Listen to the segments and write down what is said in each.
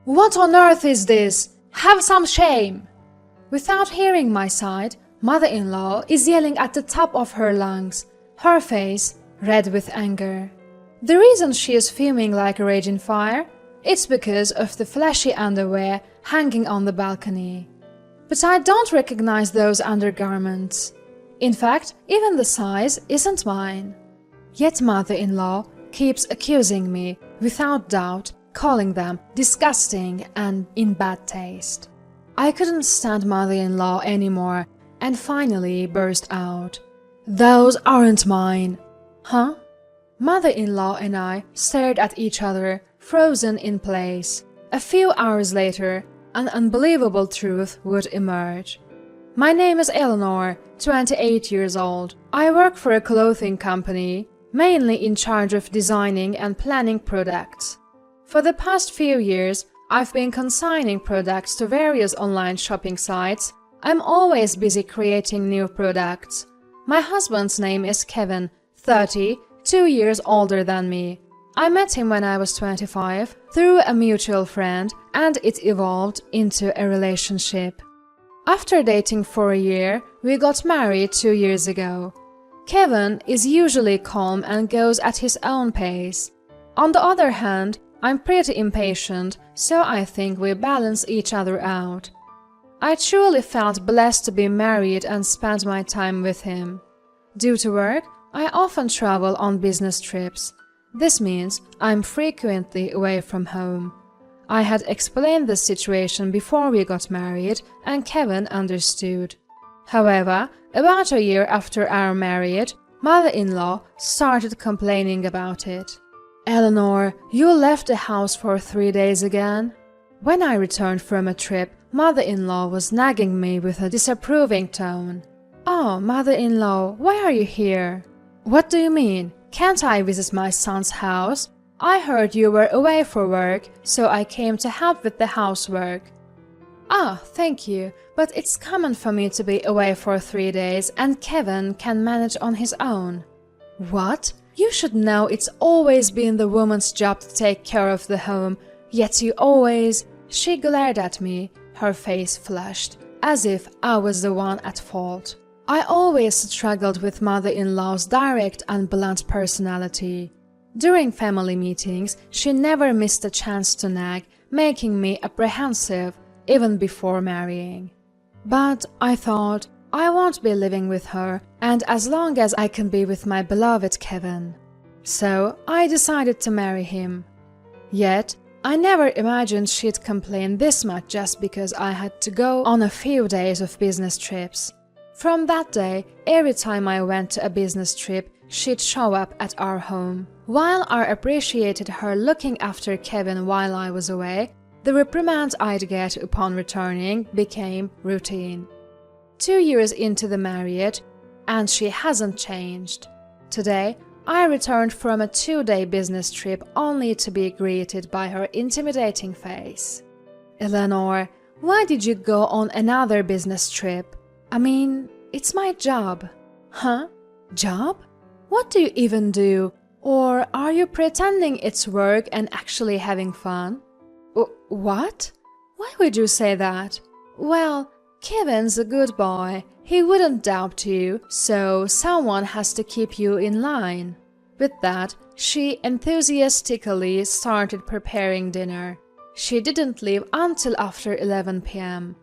What on earth is this? Have some shame! Without hearing my side, mother-in-law is yelling at the top of her lungs, her face red with anger. The reason she is fuming like a raging fire? It's because of the flashy underwear hanging on the balcony. But I don't recognize those undergarments. In fact, even the size isn't mine. Yet mother-in-law keeps accusing me, without doubt, calling them disgusting and in bad taste. I couldn't stand mother-in-law anymore and finally burst out. Those aren't mine. Huh? Mother-in-law and I stared at each other, frozen in place. A few hours later, an unbelievable truth would emerge. My name is Eleanor, 28 years old. I work for a clothing company, mainly in charge of designing and planning products. For the past few years, I've been consigning products to various online shopping sites. I'm always busy creating new products. My husband's name is Kevin, 30, 2 years older than me. I met him when I was 25 through a mutual friend, and it evolved into a relationship. After dating for a year, we got married 2 years ago. Kevin is usually calm and goes at his own pace. On the other hand, I'm pretty impatient, so I think we balance each other out. I truly felt blessed to be married and spend my time with him. Due to work, I often travel on business trips. This means I'm frequently away from home. I had explained the situation before we got married, and Kevin understood. However, about a year after our marriage, mother-in-law started complaining about it. Eleanor, you left the house for 3 days again? When I returned from a trip, mother-in-law was nagging me with a disapproving tone. Oh, mother-in-law, why are you here? What do you mean? Can't I visit my son's house? I heard you were away for work, so I came to help with the housework. Ah, thank you, but it's common for me to be away for 3 days and Kevin can manage on his own. What? You should know it's always been the woman's job to take care of the home, yet you always… She glared at me, her face flushed, as if I was the one at fault. I always struggled with mother-in-law's direct and blunt personality. During family meetings, she never missed a chance to nag, making me apprehensive even before marrying. But I thought, I won't be living with her, and as long as I can be with my beloved Kevin. So I decided to marry him. Yet, I never imagined she'd complain this much just because I had to go on a few days of business trips. From that day, every time I went to a business trip, she'd show up at our home. While I appreciated her looking after Kevin while I was away, the reprimand I'd get upon returning became routine. 2 years into the marriage, and she hasn't changed. Today, I returned from a 2-day business trip only to be greeted by her intimidating face. Eleanor, why did you go on another business trip? I mean, it's my job. Huh? Job? What do you even do? Or are you pretending it's work and actually having fun? What? Why would you say that? Well, Kevin's a good boy. He wouldn't doubt you, so someone has to keep you in line. With that, she enthusiastically started preparing dinner. She didn't leave until after 11 p.m.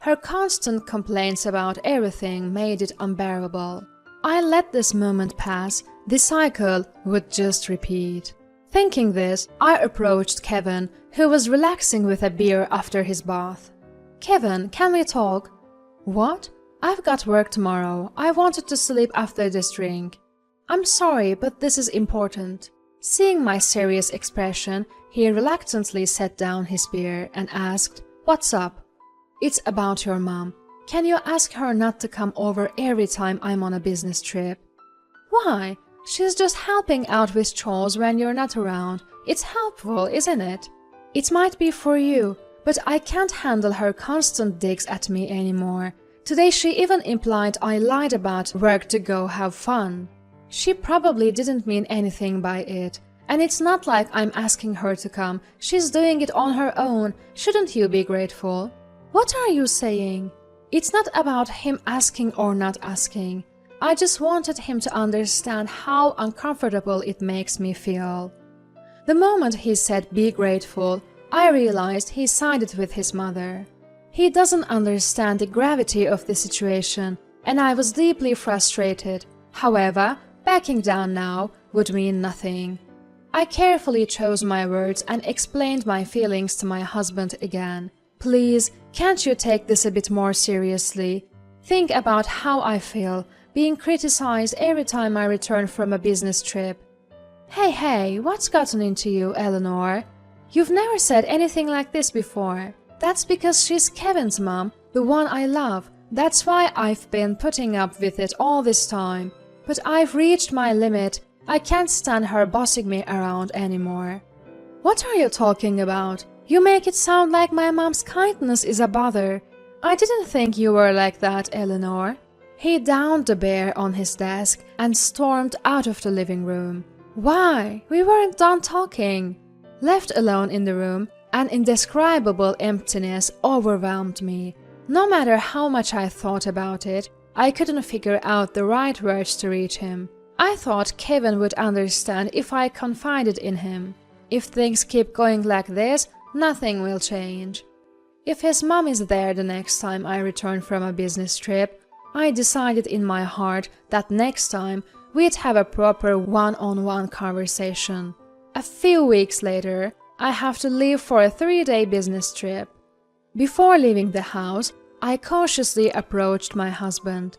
Her constant complaints about everything made it unbearable. I let this moment pass, the cycle would just repeat. Thinking this, I approached Kevin, who was relaxing with a beer after his bath. Kevin, can we talk? What? I've got work tomorrow. I wanted to sleep after this drink. I'm sorry, but this is important. Seeing my serious expression, he reluctantly set down his beer and asked, What's up? It's about your mom. Can you ask her not to come over every time I'm on a business trip? Why? She's just helping out with chores when you're not around. It's helpful, isn't it? It might be for you, but I can't handle her constant digs at me anymore. Today she even implied I lied about work to go have fun. She probably didn't mean anything by it, And it's not like I'm asking her to come. She's doing it on her own. Shouldn't you be grateful? What are you saying? It's not about him asking or not asking. I just wanted him to understand how uncomfortable it makes me feel. The moment he said be grateful, I realized he sided with his mother. He doesn't understand the gravity of the situation, and I was deeply frustrated. However, backing down now would mean nothing. I carefully chose my words and explained my feelings to my husband again. Please, can't you take this a bit more seriously? Think about how I feel, being criticized every time I return from a business trip. Hey, what's gotten into you, Eleanor? You've never said anything like this before. That's because she's Kevin's mom, the one I love. That's why I've been putting up with it all this time. But I've reached my limit. I can't stand her bossing me around anymore. What are you talking about? You make it sound like my mom's kindness is a bother. I didn't think you were like that, Eleanor. He downed the bear on his desk and stormed out of the living room. Why? We weren't done talking. Left alone in the room, an indescribable emptiness overwhelmed me. No matter how much I thought about it, I couldn't figure out the right words to reach him. I thought Kevin would understand if I confided in him. If things keep going like this, nothing will change. If his mom is there the next time I return from a business trip, I decided in my heart that next time we'd have a proper one-on-one conversation. A few weeks later, I have to leave for a 3-day business trip. Before leaving the house, I cautiously approached my husband.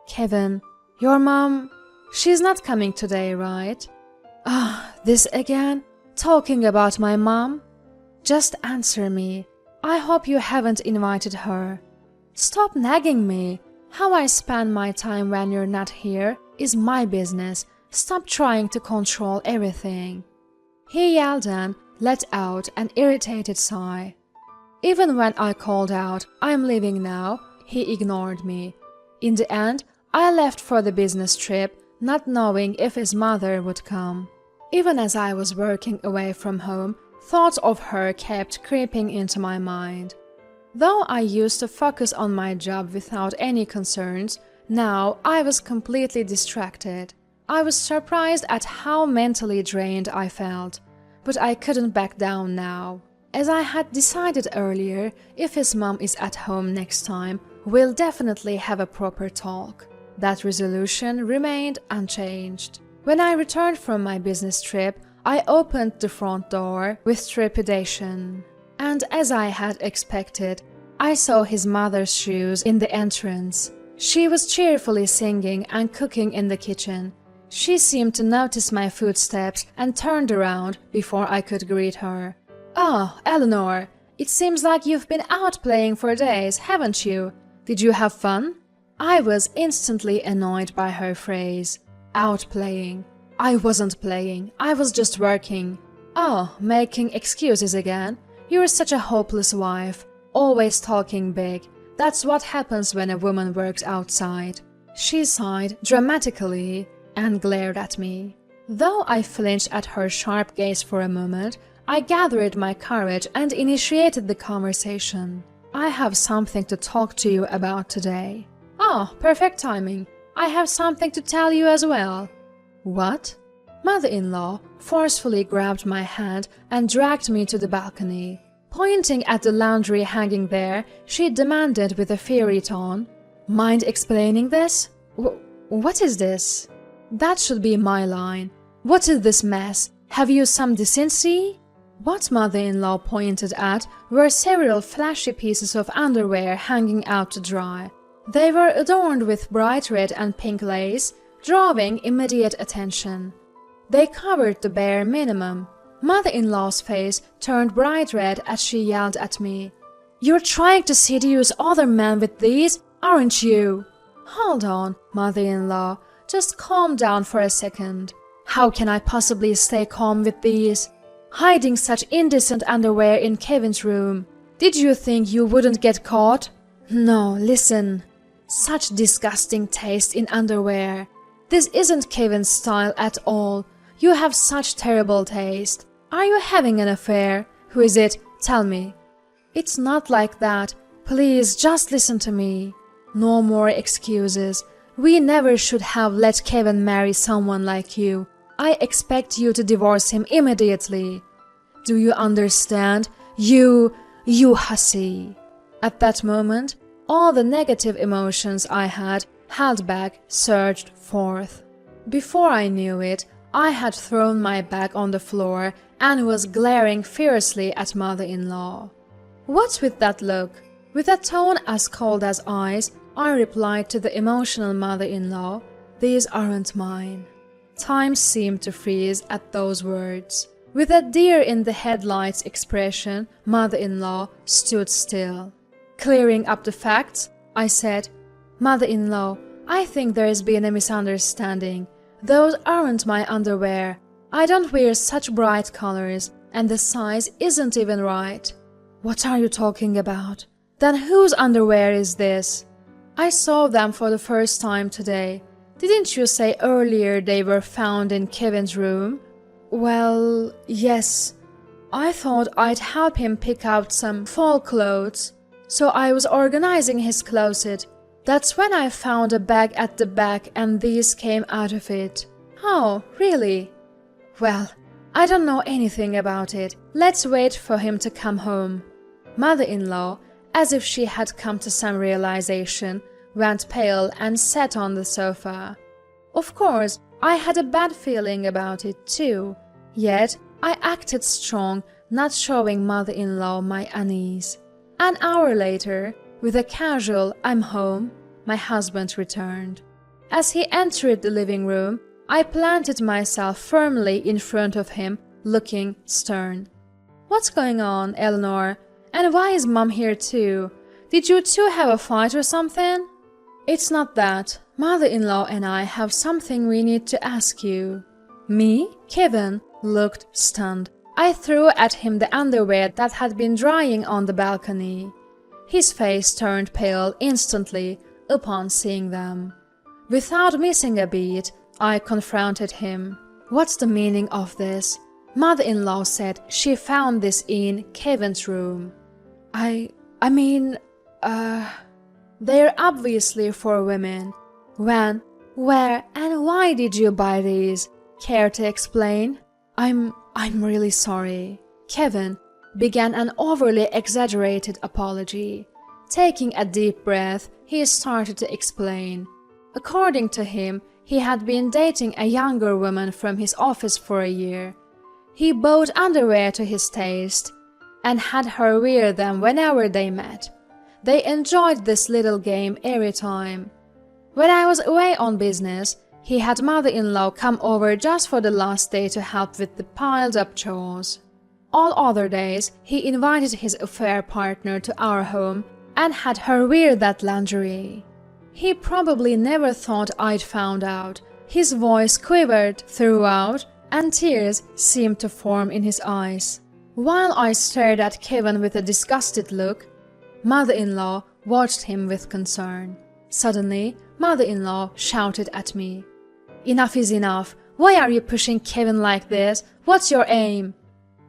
Kevin, your mom, she's not coming today, right? This again? Talking about my mom? Just answer me. I hope you haven't invited her. Stop nagging me. How I spend my time when you're not here is my business. Stop trying to control everything. He yelled and let out an irritated sigh. Even when I called out, I'm leaving now, he ignored me. In the end, I left for the business trip, not knowing if his mother would come. Even as I was working away from home, thoughts of her kept creeping into my mind. Though I used to focus on my job without any concerns, now I was completely distracted. I was surprised at how mentally drained I felt, but I couldn't back down now. As I had decided earlier, if his mom is at home next time, we'll definitely have a proper talk. That resolution remained unchanged. When I returned from my business trip, I opened the front door with trepidation. And as I had expected, I saw his mother's shoes in the entrance. She was cheerfully singing and cooking in the kitchen. She seemed to notice my footsteps and turned around before I could greet her. Oh, Eleanor, it seems like you've been out playing for days, haven't you? Did you have fun? I was instantly annoyed by her phrase. Out playing. I wasn't playing, I was just working. Oh, making excuses again? You're such a hopeless wife, always talking big. That's what happens when a woman works outside. She sighed dramatically and glared at me. Though I flinched at her sharp gaze for a moment, I gathered my courage and initiated the conversation. I have something to talk to you about today. Oh, perfect timing. I have something to tell you as well. What? Mother-in-law forcefully grabbed my hand and dragged me to the balcony. Pointing at the laundry hanging there, she demanded with a fiery tone, Mind explaining this? What is this? That should be my line. What is this mess? Have you some decency? What mother-in-law pointed at were several flashy pieces of underwear hanging out to dry. They were adorned with bright red and pink lace, drawing immediate attention. They covered the bare minimum. Mother-in-law's face turned bright red as she yelled at me. You're trying to seduce other men with these, aren't you? Hold on, mother-in-law. Just calm down for a second. How can I possibly stay calm with these? Hiding such indecent underwear in Kevin's room. Did you think you wouldn't get caught? No, listen. Such disgusting taste in underwear. This isn't Kevin's style at all. You have such terrible taste. Are you having an affair? Who is it? Tell me." "It's not like that. Please, just listen to me." "No more excuses. We never should have let Kevin marry someone like you. I expect you to divorce him immediately. Do you understand? You hussy." At that moment, all the negative emotions I had held back surged forth. Before I knew it, I had thrown my bag on the floor and was glaring fiercely at mother-in-law. "What's with that look?" With a tone as cold as ice, I replied to the emotional mother-in-law, "These aren't mine." Time seemed to freeze at those words. With a deer-in-the-headlights expression, mother-in-law stood still. Clearing up the facts, I said, "Mother-in-law, I think there's been a misunderstanding. Those aren't my underwear. I don't wear such bright colors, and the size isn't even right." "What are you talking about? Then whose underwear is this?" "I saw them for the first time today. Didn't you say earlier they were found in Kevin's room?" "Well, yes. I thought I'd help him pick out some fall clothes, so I was organizing his closet. That's when I found a bag at the back and these came out of it." "Oh, really? Well, I don't know anything about it. Let's wait for him to come home." Mother-in-law, as if she had come to some realization, went pale and sat on the sofa. Of course, I had a bad feeling about it too, yet I acted strong, not showing mother-in-law my unease. An hour later, with a casual "I'm home," my husband returned. As he entered the living room, I planted myself firmly in front of him, looking stern. "What's going on, Eleanor? And why is Mom here too? Did you two have a fight or something?" "It's not that. Mother-in-law and I have something we need to ask you." "Me?" Kevin looked stunned. I threw at him the underwear that had been drying on the balcony. His face turned pale instantly upon seeing them. Without missing a beat, I confronted him. "What's the meaning of this? Mother-in-law said she found this in Kevin's room." I mean, they're obviously for women. When, where, and why did you buy these? Care to explain?" I'm really sorry." Kevin began an overly exaggerated apology. Taking a deep breath, he started to explain. According to him, he had been dating a younger woman from his office for a year. He bought underwear to his taste and had her wear them whenever they met. They enjoyed this little game every time. When I was away on business, he had mother-in-law come over just for the last day to help with the piled-up chores. All other days, he invited his affair partner to our home and had her wear that lingerie. He probably never thought I'd found out. His voice quivered throughout, and tears seemed to form in his eyes. While I stared at Kevin with a disgusted look, mother-in-law watched him with concern. Suddenly, mother-in-law shouted at me. "Enough is enough. Why are you pushing Kevin like this? What's your aim?"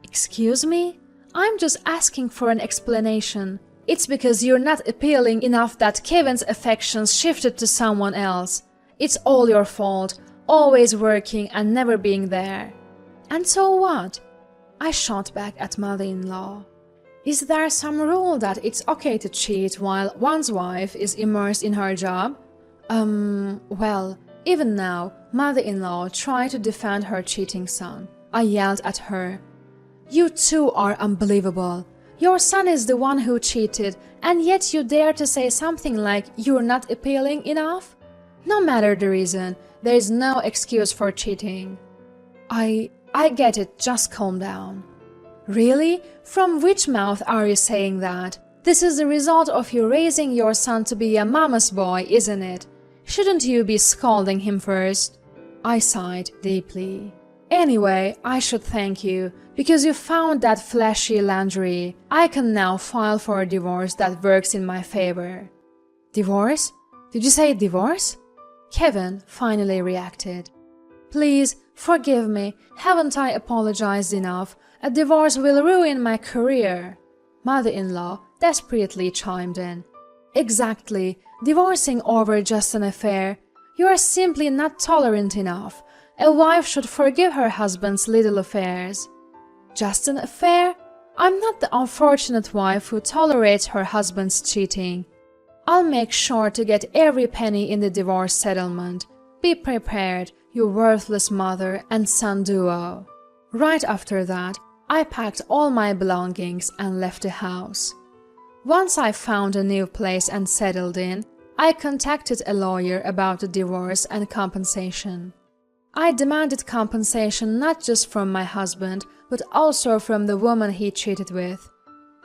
"Excuse me? I'm just asking for an explanation. It's because you're not appealing enough that Kevin's affections shifted to someone else. It's all your fault, always working and never being there." "And so what?" I shot back at mother-in-law. "Is there some rule that it's okay to cheat while one's wife is immersed in her job?" Well, even now, mother-in-law tried to defend her cheating son. I yelled at her. "You two are unbelievable. Your son is the one who cheated, and yet you dare to say something like you're not appealing enough? No matter the reason, there is no excuse for cheating." I get it, just calm down." "Really? From which mouth are you saying that? This is the result of you raising your son to be a mama's boy, isn't it? Shouldn't you be scolding him first?" I sighed deeply. "Anyway, I should thank you, because you found that flashy lingerie. I can now file for a divorce that works in my favor." "Divorce? Did you say divorce?" Kevin finally reacted. "Please, Forgive me, haven't I apologized enough? A divorce will ruin my career." Mother-in-law desperately chimed in. "Exactly, divorcing over just an affair. You are simply not tolerant enough. A wife should forgive her husband's little affairs." "Just an affair? I'm not the unfortunate wife who tolerates her husband's cheating. I'll make sure to get every penny in the divorce settlement. Be prepared, you worthless mother and son duo." Right after that, I packed all my belongings and left the house. Once I found a new place and settled in, I contacted a lawyer about the divorce and compensation. I demanded compensation not just from my husband, but also from the woman he cheated with.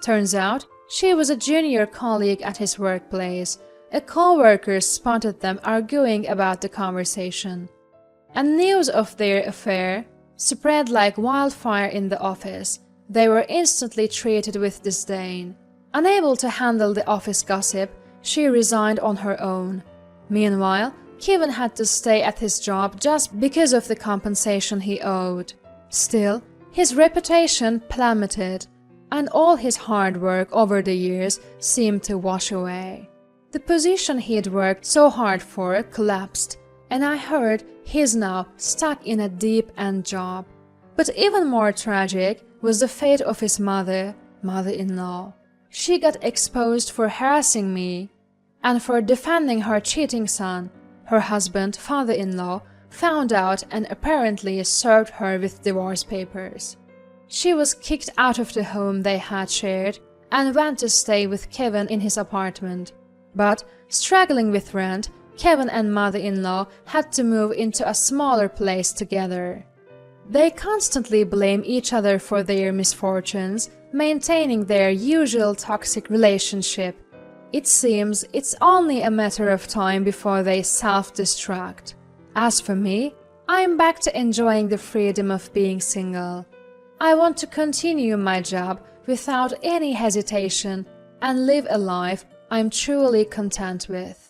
Turns out, she was a junior colleague at his workplace. A co-worker spotted them arguing about the conversation. And news of their affair spread like wildfire in the office. They were instantly treated with disdain. Unable to handle the office gossip, she resigned on her own. Meanwhile, Kevin had to stay at his job just because of the compensation he owed. Still, his reputation plummeted, and all his hard work over the years seemed to wash away. The position he'd worked so hard for collapsed, and I heard he's now stuck in a deep-end job. But even more tragic was the fate of his mother-in-law. She got exposed for harassing me, and for defending her cheating son. Her husband, father-in-law, found out and apparently served her with divorce papers. She was kicked out of the home they had shared and went to stay with Kevin in his apartment. But, struggling with rent, Kevin and mother-in-law had to move into a smaller place together. They constantly blame each other for their misfortunes, maintaining their usual toxic relationship. It seems it's only a matter of time before they self-destruct. As for me, I'm back to enjoying the freedom of being single. I want to continue my job without any hesitation and live a life I'm truly content with.